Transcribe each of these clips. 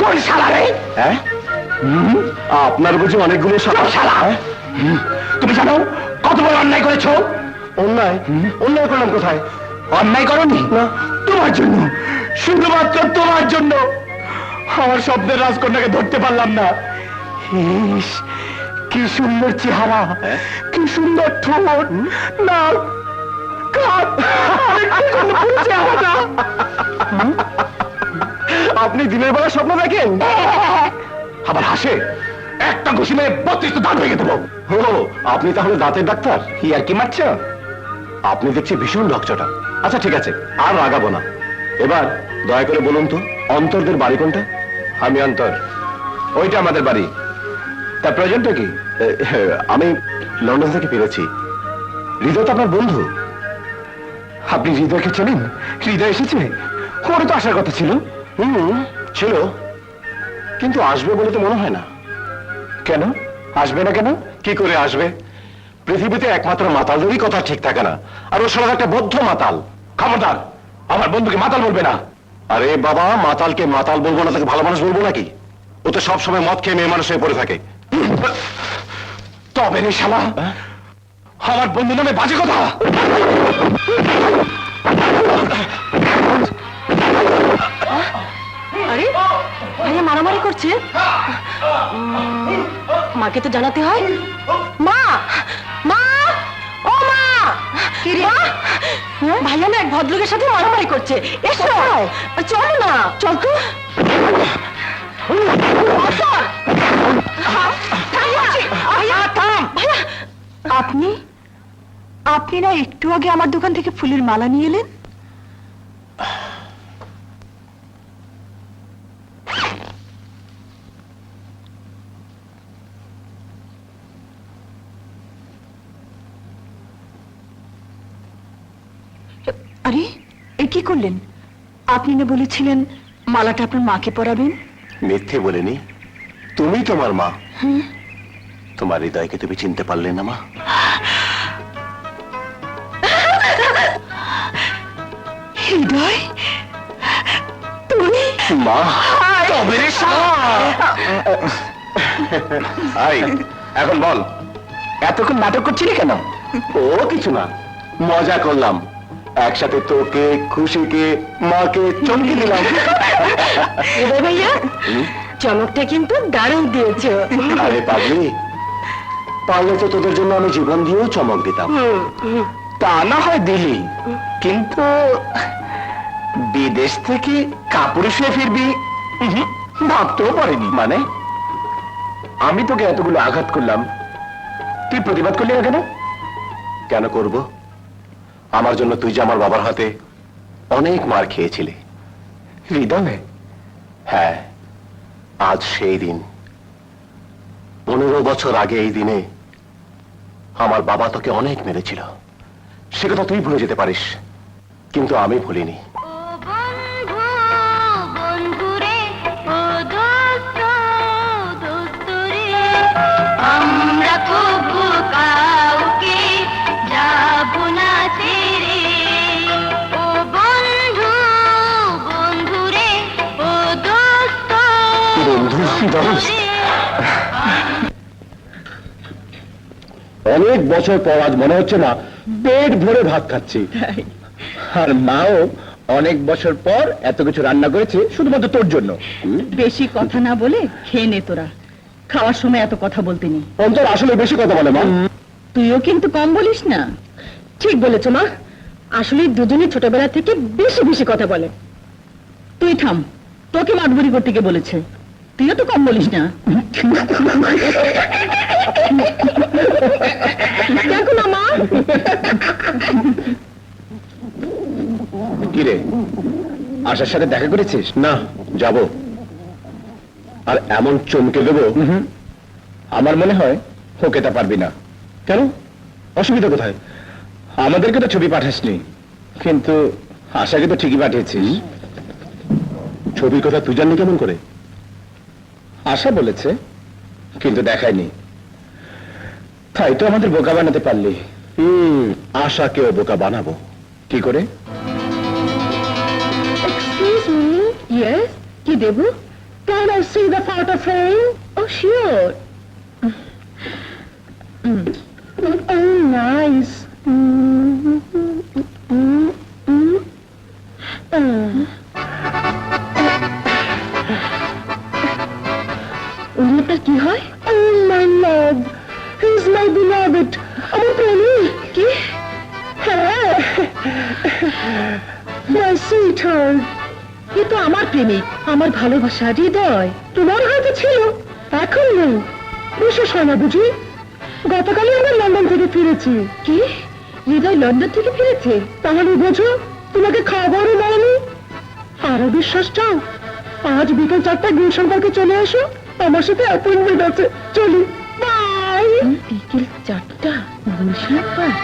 কোন শালা রে? হ্যাঁ, আপনার বুঝি অনেকগুলো শালা? তুমি জানো কত বড় অন্যায় করেছো? অন্যায়? অন্যায় করলাম কোথায়? অন্যায় করনি না, তোমার জন্য, শুধুমাত্র তোমার জন্য আমার স্বপ্নের রাজকন্যাকে ধরতে পারলাম না। ইস, কি সুন্দর চেহারা, কি সুন্দর ঠোঁট, না কাঁধ, চেহারাটা। আপনি দিনের বেলা স্বপ্ন দেখেন, আবার হাসে? একটা ঘুষি মেরে 32 দাঁত ভেঙে দেবো। ও, আপনি তাহলে দাঁতের ডাক্তার? আর কি মারছ? আপনি দেখছি ভীষণ রকচটা। আচ্ছা ঠিক আছে, আর রাগাবো না। এবার দয়া করে বলুন তো, অন্তরদের বাড়ি কোনটা? আমি অন্তর, ওইটা আমাদের বাড়ি। তার প্রয়োজনটা কি? আমি লন্ডন থেকে ফিরেছি। হৃদয় তো আপনার বন্ধু। আপনি হৃদয়কে চেনেন? হৃদয় এসেছে? ওর তো আসার কথা ছিল। ছিল, কিন্তু আসবে বলে তো মনে হয় না। কেন আসবে না? কেন, কি করে আসবে? পৃথিবীতে একমাত্র মাতালদেরই কথা ঠিক থাকে না, আর ও সব একটা বদ্ধ মাতাল। খবরদার, আমার বন্ধুকে মাতাল বলবে না। আরে বাবা, মাতালকে মাতাল বলবো না, তাকে ভালো মানুষ বলবো নাকি? ও তো সবসময় মদ খেয়ে মেয়ে মানুষ হয়ে পড়ে থাকে। তবে রে শালা, আমার বন্ধু নামে বাজে কথা। আরে ভাইয়া মারামারি করছে, মাকে তো জানাতে হয়। মা, মা, ও মা, ভাইয়া না এক ভদ্রলোকের সাথে মারামারি করছে। এসো, চলো না, চল তো। আপনি আপনি না একটু আগে আমার দোকান থেকে ফুলের মালা নিয়ে এলেন? আরে এ কি করলেন? আপনি না বলেছিলেন মালাটা আপনার মাকে পরাবেন? মিথ্যে বলিনি, তুমি তোমার মা। তোমার হৃদয়কে তুমি চিনতে পারলে না মা? হৃদয়, তুমি? মা, তবে রে শালা। আই, এখন বল, এতক্ষণ নাটক করছিলি কেন? ও কিছু না, মজা করলাম। একসাথে তোকে, খুশিকে, মাকে চমকে দিলাম। হৃদয় ভাইয়া, চমকটা কিন্তু দারুণ দিয়েছো। আরে পাগলি, পারলে তো তোদের জন্য আমি জীবন দিয়েও চমক দিতাম। তা না হয় দিলি, কিন্তু বিদেশ থেকে কাপড় শুয়ে ফিরবি ভাবতেও পারিনি। মানে আমি তোকে এতগুলো আঘাত করলাম, তুই প্রতিবাদ করলি না কেন? কেন করব? আমার জন্য তুই যে আমার বাবার হাতে অনেক মার খেয়েছিলি। হৃদয়, হ্যাঁ, আজ সেই দিন। 15 বছর আগে এই দিনে আমার বাবা তোকে অনেক মেরেছিল, সে কথা তুই ভুলে যেতে পারিস, কিন্তু আমি ভুলিনি। অনেক বছর পর আজ মনে হচ্ছে না পেট ভরে ভাত খাচ্ছি। আর মাও অনেক বছর পর এত কিছু রান্না করেছে শুধুমাত্র তোর জন্য। বেশি কথা না বলে খেয়ে নে তোরা, খাওয়ার সময় এত কথা বলতে নেই। অন্তর আসলে বেশি কথা বলে মা। তুইও কিন্তু কম বলিস না। ঠিক বলেছ মা, আসলে দুজনে ছোটবেলা থেকে বেশি বেশি কথা বলে। তুই থাম, তোকে মাতবুরি করতে কে বলেছে? তুইও তো কম বলিস না। দেখো না মা। কিরে, আশার সাথে দেখা করেছিস? না, যাব। আর এমন চমকে দেব, আমার মনে হয় ওকে তা পারবি না। কেন, অসুবিধা কোথায়? আমাদেরকে তো ছবি পাঠাসনি, কিন্তু আশাকে তো ঠিকই পাঠিয়েছিস। ছবির কথা তুই জানলি কেমন করে? আশা বলেছে, কিন্তু দেখায়নি। তাই তো আমাদের বোকা বানাতে পারলি। আশাকেও বোকা বানাবো। কি করে? Yes, কি দেব? Can I see the photo frame? Oh, sure. Oh, nice. উনি আপনার কি হয়? Oh, my love. He's my beloved. আমার প্রেমিক। কি? হ্যাঁ। My sweetheart. এ তো আমার প্রেমিক, আমার ভালোবাসা হৃদয়। তোমার হয়তো ছিল, এখন নেই। বিশেষ হয় না বুঝি? গতকালই আমরা লন্ডন থেকে ফিরেছি। কি? হৃদয় লন্ডন থেকে ফিরেছে? তাহলে বোঝো, তোমাকে খাবারও বলেনি। আরো বিশ্বাস চাও? আজ বিকেল 4টায় গুলশান পার্কে চলে এসো, আমার সাথে অ্যাপয়েন্টমেন্ট আছে। চলি, বাই। বিকেল 4টা, গুলশান পার্ক।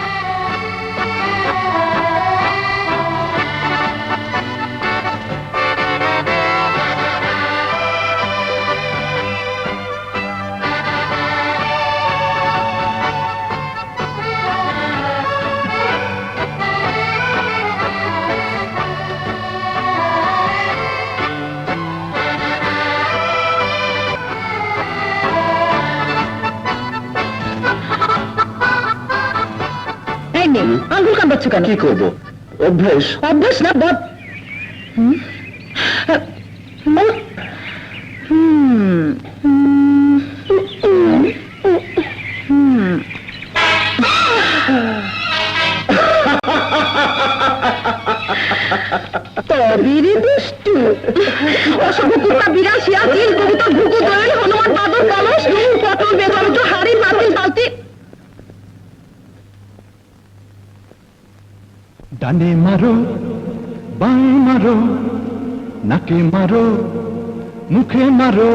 আঙ্গুল কামড়াচ্ছ কেন? কি করবো, অভ্যেস। অভ্যাস না বদ। তবেরই দুষ্টু অসভ্যতা বিরাশি আছিল কবিতা ঘুঘু দোয়েল হনুমান বাদর কলস পটল বেদরজ হাড়ি পাতিল বালতি। ডানে মারো বাঁ মারো নাকে মারো মুখে মারো,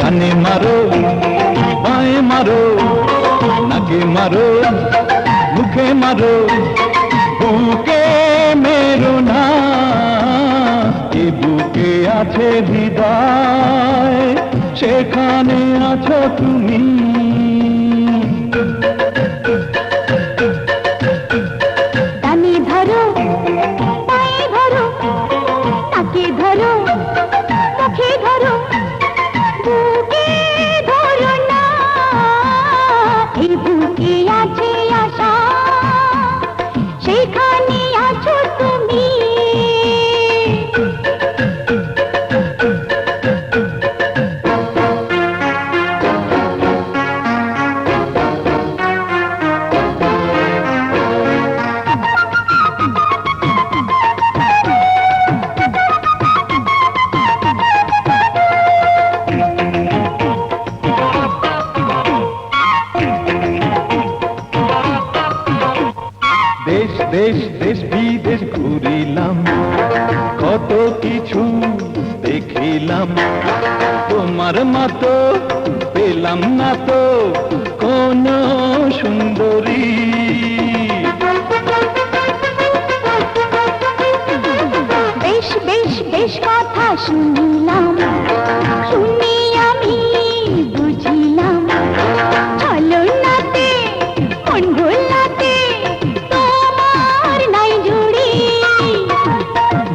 ডানে মারো বাঁ মারো নাকে মারো মুখে মারো, বুকে মেরো না এ বুকে আছে হৃদয়, সেখানে আছো তুমি। ডানে ধরো পায়ে ধরো তাকে ধরো মুখে ধরো, বুকে ধরো না এই বুকে আছে আশা, সেখানে আছো তুমি। দেশ দেশ দেশ বিদেশ ঘুরিলাম, কত কিছু দেখিলাম, তোমার মতো পেলাম না তো কোন সুন্দরী। বেশ বেশ বেশ কথা শুনিলাম, শুনি আমি বুঝিলাম, ছলনাতে মন ভোলাতে তোমার নাই জুড়ি।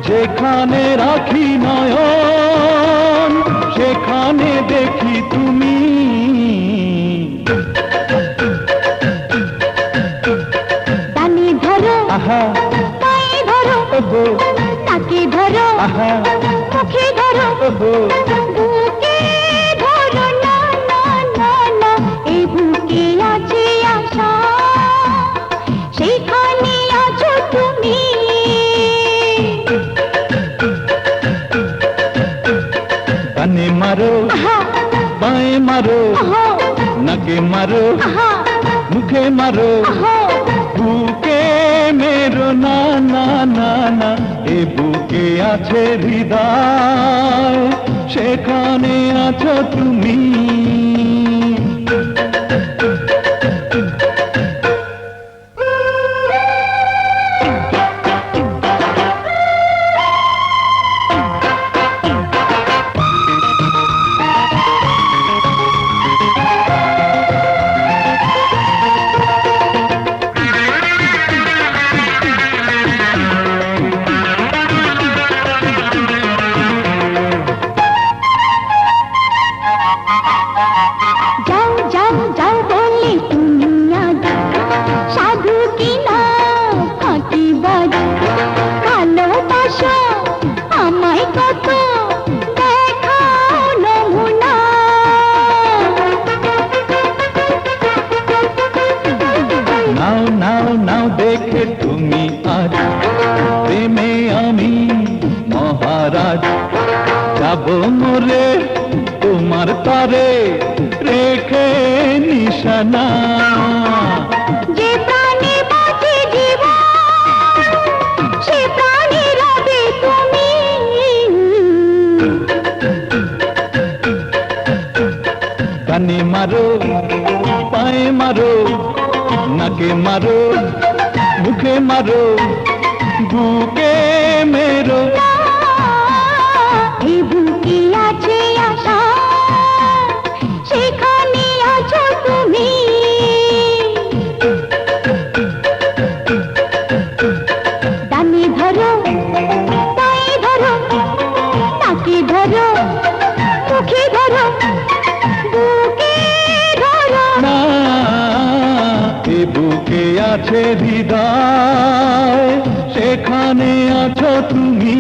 যেখানে রাখি নয়ন সেখানে দেখি তুমি, ডানে ধরো আহা পায়ে ধরো ওগো তাকে ধরো আহা মুখে ধরো, ওগো বুকে ধরো না না না না এই বুকে আছে আশা, সেখানে আছো তুমি। ডানে মারো আহা বাঁয়ে মারো আহা নাকে মারো আহা মুখে মারো, আহা বুকে মেরো না না না না এ বুকে আছে হৃদয়, সেখানে আছো তুমি। তারে রেখে নিশানা। যে প্রাণে বাঁচে জীবন সে প্রাণে রবে তুমি। কানে মারো, পায়ে মারো, নাকে মারো, মুখে মারো, বুকে মেরো। এই বুকে আছে আশা সেখানে আছো তুমি। ডানে ধরো, পায়ে ধরো, নাকে ধরো, মুখে ধরো, বুকে ধরো। না, এ বুকে আছে হৃদয়, সেখানে আছো তুমি।